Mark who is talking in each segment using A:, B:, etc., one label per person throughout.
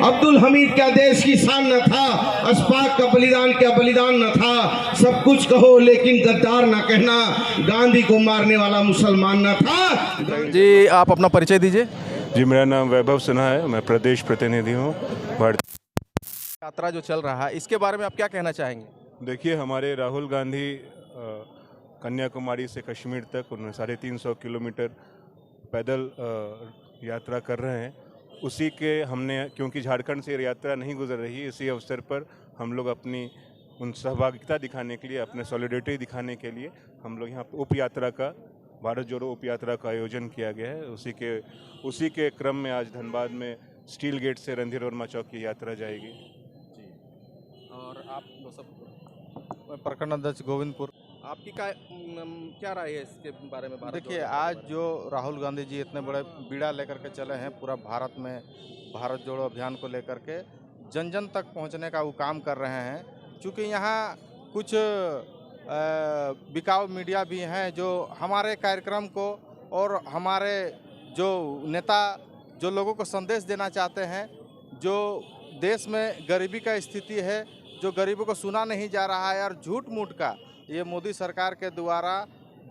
A: अब्दुल हमीद क्या देश की शान न था, अशफाक का बलिदान क्या बलिदान न था। सब कुछ कहो लेकिन गद्दार न कहना, गांधी को मारने वाला मुसलमान न था।
B: जी, आप अपना परिचय दीजिए।
C: जी, मेरा नाम वैभव सिन्हा है, मैं प्रदेश प्रतिनिधि हूँ भारतीय।
B: यात्रा जो चल रहा है इसके बारे में आप क्या कहना चाहेंगे?
C: देखिए, हमारे राहुल गांधी कन्याकुमारी से कश्मीर तक 350 किलोमीटर पैदल यात्रा कर रहे हैं। उसी के हमने, क्योंकि झारखंड से यात्रा नहीं गुजर रही, इसी अवसर पर हम लोग अपनी उन सहभागिता दिखाने के लिए, अपने सॉलिडेरिटी दिखाने के लिए हम लोग यहाँ उप यात्रा का, भारत जोड़ो उप यात्रा का आयोजन किया गया है। उसी के क्रम में आज धनबाद में स्टील गेट से रणधीर वर्मा चौक की यात्रा जाएगी।
B: और आप सब प्रखंड अध्यक्ष गोविंदपुर, आपकी क्या राय है इसके बारे में?
D: देखिए, आज जो राहुल गांधी जी इतने बड़े बीड़ा लेकर के चले हैं पूरा भारत में, भारत जोड़ो अभियान को लेकर के जन जन तक पहुंचने का वो काम कर रहे हैं। चूँकि यहाँ कुछ बिकाऊ मीडिया भी हैं जो हमारे कार्यक्रम को और हमारे जो नेता जो लोगों को संदेश देना चाहते हैं, जो देश में गरीबी का स्थिति है, जो गरीबों को सुना नहीं जा रहा है, और झूठ मूठ का ये मोदी सरकार के द्वारा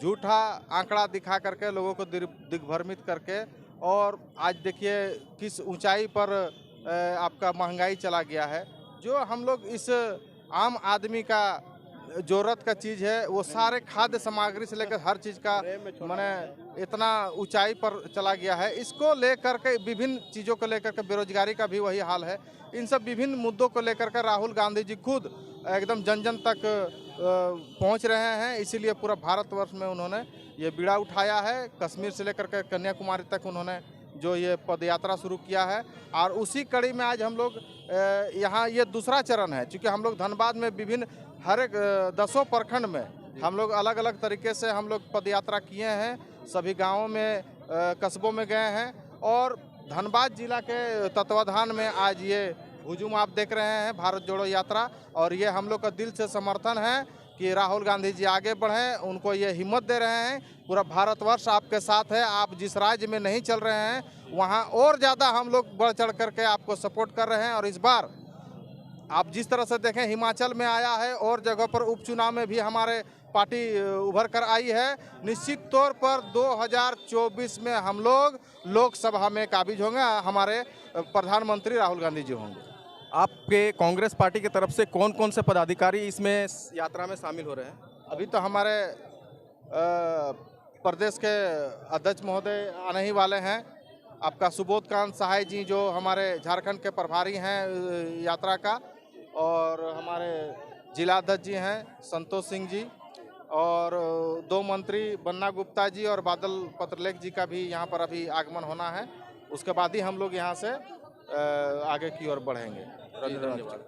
D: झूठा आंकड़ा दिखा करके लोगों को दिग्भ्रमित करके, और आज देखिए किस ऊंचाई पर आपका महंगाई चला गया है। जो हम लोग इस आम आदमी का जरूरत का चीज़ है, वो सारे खाद्य सामग्री से लेकर हर चीज़ का माने इतना ऊंचाई पर चला गया है। इसको लेकर के विभिन्न चीज़ों को लेकर के, बेरोजगारी का भी वही हाल है। इन सब विभिन्न मुद्दों को लेकर के राहुल गांधी जी खुद एकदम जन जन तक पहुंच रहे हैं। इसीलिए पूरा भारतवर्ष में उन्होंने ये बीड़ा उठाया है। कश्मीर से लेकर के कन्याकुमारी तक उन्होंने जो ये पदयात्रा शुरू किया है, और उसी कड़ी में आज हम लोग यहाँ ये दूसरा चरण है। क्योंकि हम लोग धनबाद में विभिन्न हर एक 10 प्रखंड में हम लोग अलग अलग तरीके से हम लोग पदयात्रा किए हैं, सभी गाँवों में कस्बों में गए हैं, और धनबाद जिला के तत्वाधान में आज ये हुजूम आप देख रहे हैं भारत जोड़ो यात्रा। और ये हम लोग का दिल से समर्थन है कि राहुल गांधी जी आगे बढ़ें, उनको ये हिम्मत दे रहे हैं। पूरा भारतवर्ष आपके साथ है, आप जिस राज्य में नहीं चल रहे हैं वहाँ और ज़्यादा हम लोग बढ़ चढ़ करके आपको सपोर्ट कर रहे हैं। और इस बार आप जिस तरह से देखें, हिमाचल में आया है और जगह पर उपचुनाव में भी हमारे पार्टी उभर कर आई है। निश्चित तौर पर 2024 में हम लोग लोकसभा में काबिज होंगे, हमारे प्रधानमंत्री राहुल गांधी जी होंगे।
B: आपके कांग्रेस पार्टी की तरफ से कौन कौन से पदाधिकारी इसमें यात्रा में शामिल हो रहे हैं?
D: अभी तो हमारे प्रदेश के अध्यक्ष महोदय आने ही वाले हैं। आपका सुबोध कांत सहाय जी जो हमारे झारखंड के प्रभारी हैं यात्रा का, और हमारे जिलाध्यक्ष जी हैं संतोष सिंह जी, और 2 मंत्री बन्ना गुप्ता जी और बादल पत्रलेख जी का भी यहाँ पर अभी आगमन होना है। उसके बाद ही हम लोग यहाँ से आगे की ओर बढ़ेंगे। धन्यवाद।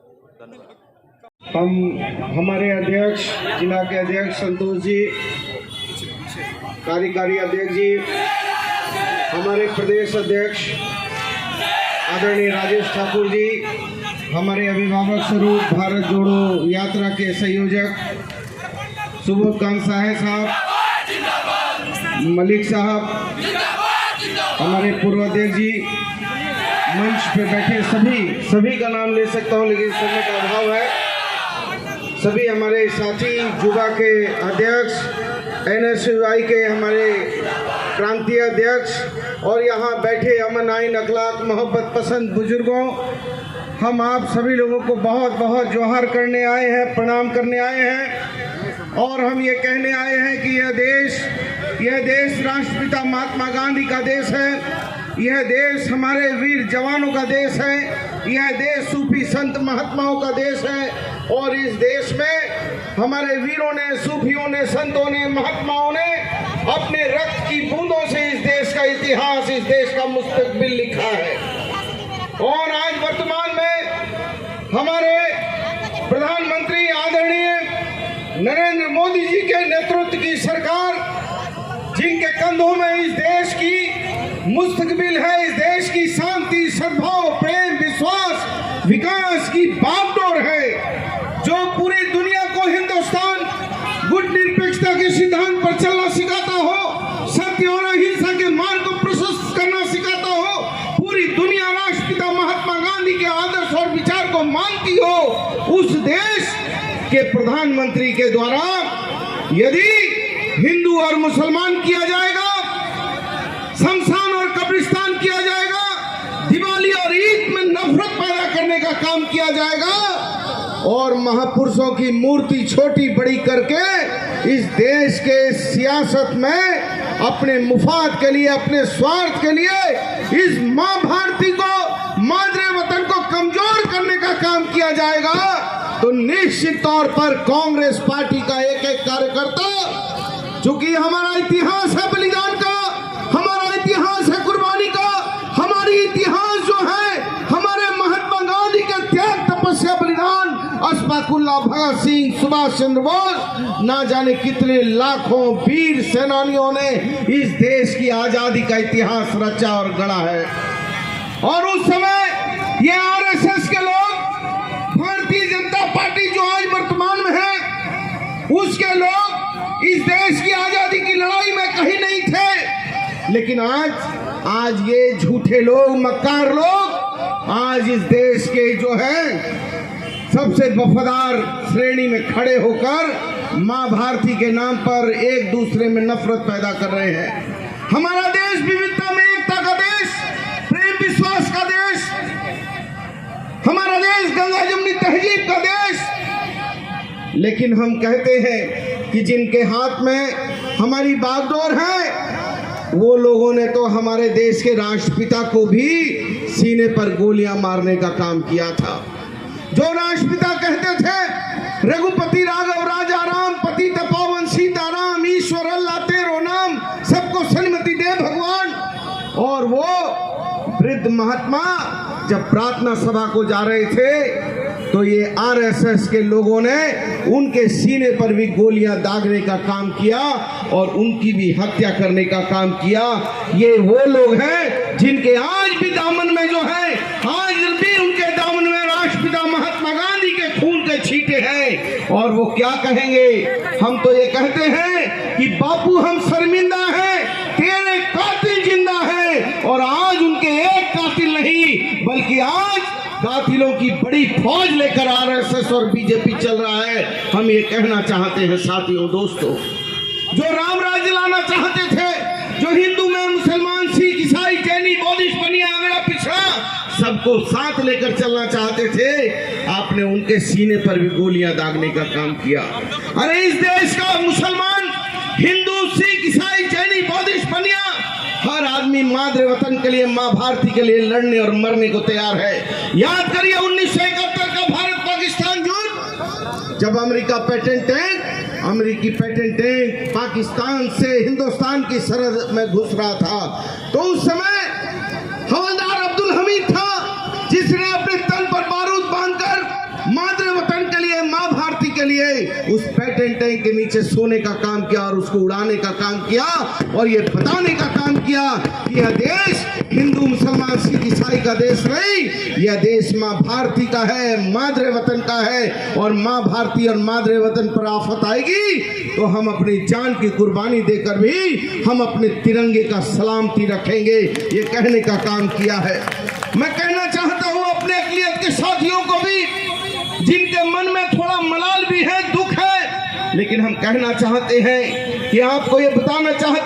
A: हमारे अध्यक्ष, जिला के अध्यक्ष संतोष जी, कार्यकारी अध्यक्ष जी, हमारे प्रदेश अध्यक्ष आदरणीय राजेश ठाकुर जी, हमारे अभिभावक स्वरूप भारत जोड़ो यात्रा के संयोजक सुबोध कांत साहे साहब, मलिक साहब, हमारे पूर्व अध्यक्ष जी, मंच पे बैठे सभी का नाम ले सकता हूँ लेकिन समय का अभाव है। सभी हमारे साथी, युवा के अध्यक्ष, NSUI के हमारे प्रांतीय अध्यक्ष, और यहाँ बैठे अमन आइन अखलाक मोहब्बत पसंद बुजुर्गों, हम आप सभी लोगों को बहुत बहुत जोहार करने आए हैं, प्रणाम करने आए हैं। और हम ये कहने आए हैं कि यह देश राष्ट्रपिता महात्मा गांधी का देश है। यह देश हमारे वीर जवानों का देश है। यह देश सूफी संत महात्माओं का देश है। और इस देश में हमारे वीरों ने, सूफियों ने, संतों ने, महात्माओं ने अपने रक्त की बूंदों से इस देश का इतिहास, इस देश का मुस्तकबिल लिखा है। और आज वर्तमान में हमारे प्रधानमंत्री आदरणीय नरेंद्र मोदी जी के नेतृत्व की सरकार, जिनके कंधों में इस देश की मुस्तकबिल है, इस देश की शांति, सद्भाव, प्रेम, विश्वास, विकास की बागडोर है, जो पूरी दुनिया को हिंदुस्तान गुटनिरपेक्षता के सिद्धांत पर चलना सिखाता हो, सत्य और अहिंसा के मार्ग को प्रशस्त करना सिखाता हो, पूरी दुनिया राष्ट्रपिता महात्मा गांधी के के प्रधानमंत्री के द्वारा यदि हिंदू और मुसलमान किया जाएगा, शमशान और कब्रिस्तान किया जाएगा, दिवाली और ईद में नफरत पैदा करने का काम किया जाएगा और महापुरुषों की मूर्ति छोटी बड़ी करके इस देश के सियासत में अपने मुफाद के लिए, अपने स्वार्थ के लिए इस मां भारती को, मादरे वतन को कमजोर करने का काम किया जाएगा, तो निश्चित तौर पर कांग्रेस पार्टी का एक एक कार्यकर्ता, चूंकि हमारा इतिहास है बलिदान का, हमारा इतिहास है कुर्बानी का, हमारी इतिहास जो है हमारे महात्मा गांधी के त्याग, तपस्या, बलिदान, अशफाकुल्लाह, भगत सिंह, सुभाष चंद्र बोस, ना जाने कितने लाखों वीर सेनानियों ने इस देश की आजादी का इतिहास रचा और गढ़ा है। और उस समय ये आरएसएस के लोग, भारतीय जनता पार्टी जो आज वर्तमान में है, उसके लोग इस देश की आजादी की लड़ाई में कहीं नहीं थे। लेकिन आज ये झूठे लोग, मक्कार लोग आज इस देश के जो है सबसे वफादार श्रेणी में खड़े होकर मां भारती के नाम पर एक दूसरे में नफरत पैदा कर रहे हैं। हमारा देश विविधता में एकता का देश, प्रेम विश्वास का देश, हमारा देश गंगा जमुनी तहजीब का देश। लेकिन हम कहते हैं कि जिनके हाथ में हमारी बागडोर है, वो लोगों ने तो हमारे देश के राष्ट्रपिता को भी सीने पर गोलियां मारने का काम किया था। जो राष्ट्रपिता कहते थे, रघुपति राघव राजा राम, पति पावन सीताराम, ईश्वर अल्लाह तेरो नाम, सबको सन्मति दे भगवान। और वो वृद्ध महात्मा जब प्रार्थना सभा को जा रहे थे तो ये आरएसएस के लोगों ने उनके सीने पर भी गोलियां दागने का काम किया और उनकी भी हत्या करने का काम किया। ये वो लोग हैं जिनके आज भी दामन में जो है, आज भी उनके दामन में राष्ट्रपिता महात्मा गांधी के खून के छींटे हैं। और वो क्या कहेंगे? हम तो ये कहते हैं कि बापू हम शर्मिंदा हैं, तेरे कातिल जिंदा है। और आज उनके एक कातिल नहीं बल्कि आज कातिलों की बड़ी फौज लेकर आरएसएस और बीजेपी चल रहा है। हम ये कहना चाहते हैं साथियों, दोस्तों, जो राम राज्य लाना चाहते थे, जो हिंदू में मुसलमान, सिख, ईसाई, जैनी, बौद्धिस्ट, बनिया, अगड़ा, पिछड़ा सबको साथ लेकर चलना चाहते थे, आपने उनके सीने पर भी गोलियां दागने का काम किया। अरे इस देश का मुसलमान, हिंदू, सिख, ईसाई, जैनी, बौद्धिस्ट, बनिया, हर आदमी मादरे वतन के लिए, मां भारती के लिए लड़ने और मरने को तैयार है। याद करिए 1971 का भारत पाकिस्तान युद्ध, जब अमेरिकी पैटेंट टैंक पाकिस्तान से हिंदुस्तान की सरहद में घुस रहा था, तो उस समय हवलदार अब्दुल हमीद था जिसने अपने तन पर बारूद बांधकर मादरे वतन के लिए, मां भारती के लिए उस पैटेंट टैंक के नीचे सोने का काम किया और उसको उड़ाने का काम किया और ये बताने का काम किया कि यह देश हिंदू, मुसलमान, सिख, ईसाई का देश नहीं, यह देश मां भारती का है, मादरे वतन का है। और मां भारती और मादरे वतन पर आफत आएगी तो हम अपनी जान की कुर्बानी देकर भी हम अपने तिरंगे का सलामती रखेंगे, ये कहने का काम किया है। मैं कहना चाहता हूं अपने अक़लियत के साथियों को भी, जिनके मन में थोड़ा मलाल भी है, दुख है, लेकिन हम कहना चाहते हैं कि आपको ये बताना चाहते